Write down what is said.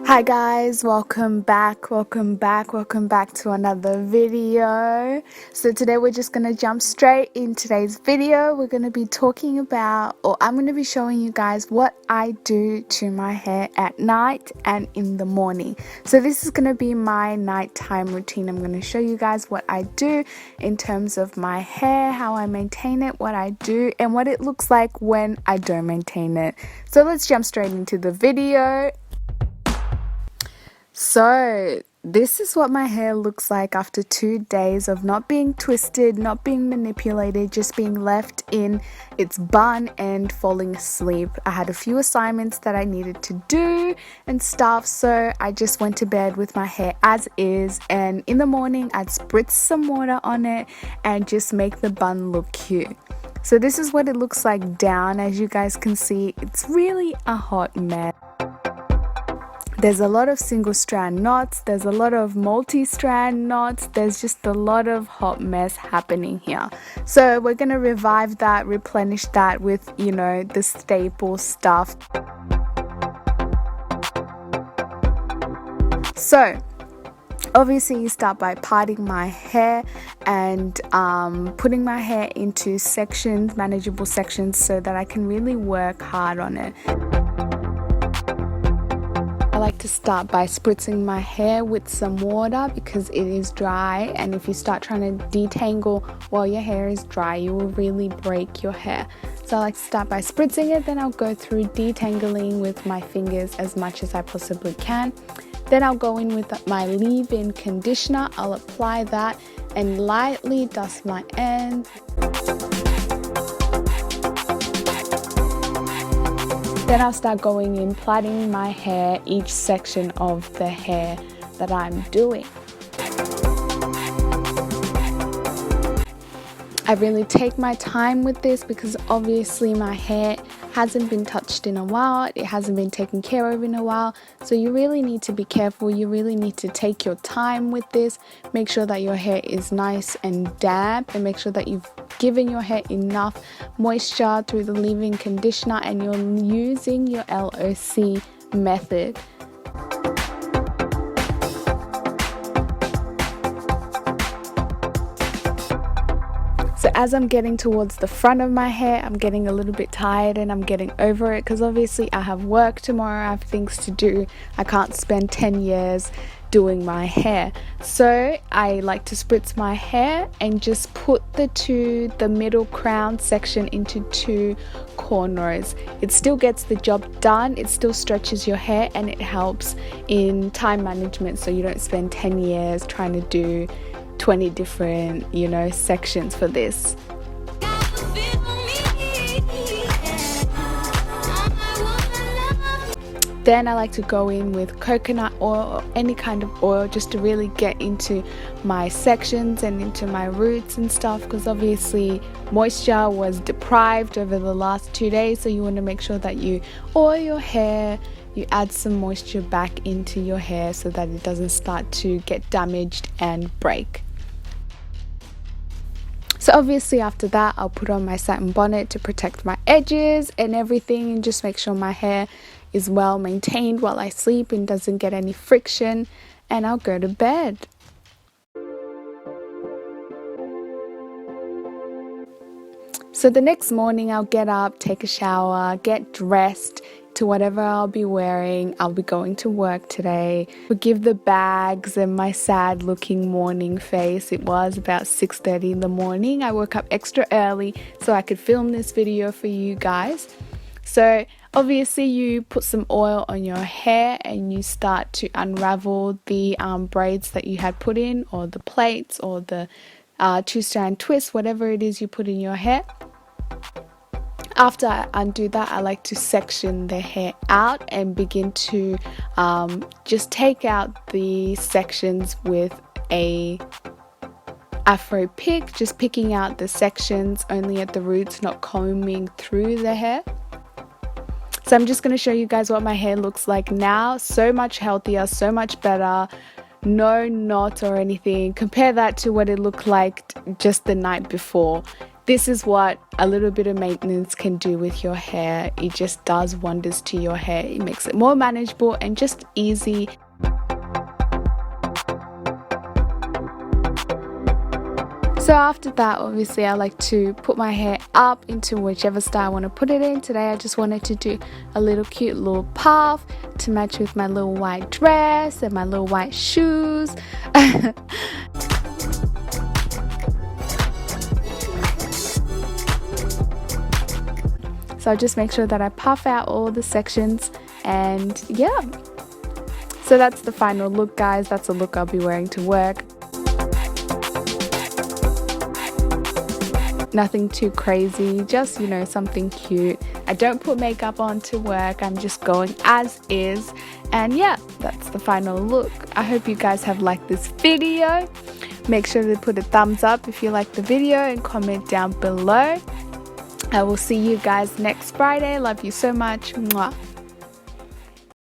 Hi guys, welcome back to another video. So today we're just going to jump straight in today's video. We're going to be talking about, or I'm going to be showing you guys what I do to my hair at night and in the morning. So this is going to be my nighttime routine. I'm going to show you guys what I do in terms of my hair, how I maintain it, what I do, and what it looks like when I don't maintain it. So let's jump straight into the video. So this is what my hair looks like after 2 days of not being twisted, not being manipulated, just being left in its bun and falling asleep. I had a few assignments that I needed to do and stuff, so I just went to bed with my hair as is, and in the morning I'd spritz some water on it and just make the bun look cute. So this is what it looks like down. As you guys can see, it's really a hot mess. There's a lot of single strand knots, there's a lot of multi-strand knots, there's just a lot of hot mess happening here. So we're going to revive that, replenish that with, the staple stuff. So obviously you start by parting my hair and putting my hair into sections, manageable sections, so that I can really work hard on it. I like to start by spritzing my hair with some water because it is dry, and if you start trying to detangle while your hair is dry, you will really break your hair. So I like to start by spritzing it, then I'll go through detangling with my fingers as much as I possibly can. Then I'll go in with my leave-in conditioner. I'll apply that and lightly dust my ends. Then I'll start going in, plaiting my hair, each section of the hair that I'm doing. I really take my time with this because obviously my hair hasn't been touched in a while, it hasn't been taken care of in a while, so you really need to be careful. You really need to take your time with this. Make sure that your hair is nice and damp, and make sure that you've given your hair enough moisture through the leave-in conditioner and you're using your LOC method. So as I'm getting towards the front of my hair, I'm getting a little bit tired and I'm getting over it because obviously I have work tomorrow, I have things to do. I can't spend 10 years doing my hair. So I like to spritz my hair and just put the middle crown section into 2 corners. It still gets the job done, it still stretches your hair, and it helps in time management so you don't spend 10 years trying to do 20 different, sections for this. Then I like to go in with coconut oil or any kind of oil just to really get into my sections and into my roots and stuff, because obviously moisture was deprived over the last 2 days, so you want to make sure that you oil your hair, you add some moisture back into your hair so that it doesn't start to get damaged and break. So obviously after that, I'll put on my satin bonnet to protect my edges and everything, and just make sure my hair is well maintained while I sleep and doesn't get any friction, and I'll go to bed. So the next morning I'll get up, take a shower, get dressed to whatever I'll be wearing. I'll be going to work today. Forgive the bags and my sad looking morning face. It was about 6:30 in the morning. I woke up extra early so I could film this video for you guys. So obviously you put some oil on your hair and you start to unravel the braids that you had put in, or the plaits, or the 2-strand twist, whatever it is you put in your hair. After I undo that, I like to section the hair out and begin to just take out the sections with a afro pick, just picking out the sections only at the roots, not combing through the hair. So I'm just going to show you guys what my hair looks like now. So much healthier, so much better. No knot or anything. Compare that to what it looked like just the night before. This is what a little bit of maintenance can do with your hair. It just does wonders to your hair. It makes it more manageable and just easy. So after that, obviously I like to put my hair up into whichever style I want to put it in. Today I just wanted to do a little cute little puff to match with my little white dress and my little white shoes. So I just make sure that I puff out all the sections, and yeah. So that's the final look, guys. That's the look I'll be wearing to work. Nothing too crazy, just, you know, something cute. I don't put makeup on to work, I'm just going as is. And yeah, that's the final look. I hope you guys have liked this video. Make sure to put a thumbs up if you like the video and comment down below. I will see you guys next Friday. Love you so much. Mwah.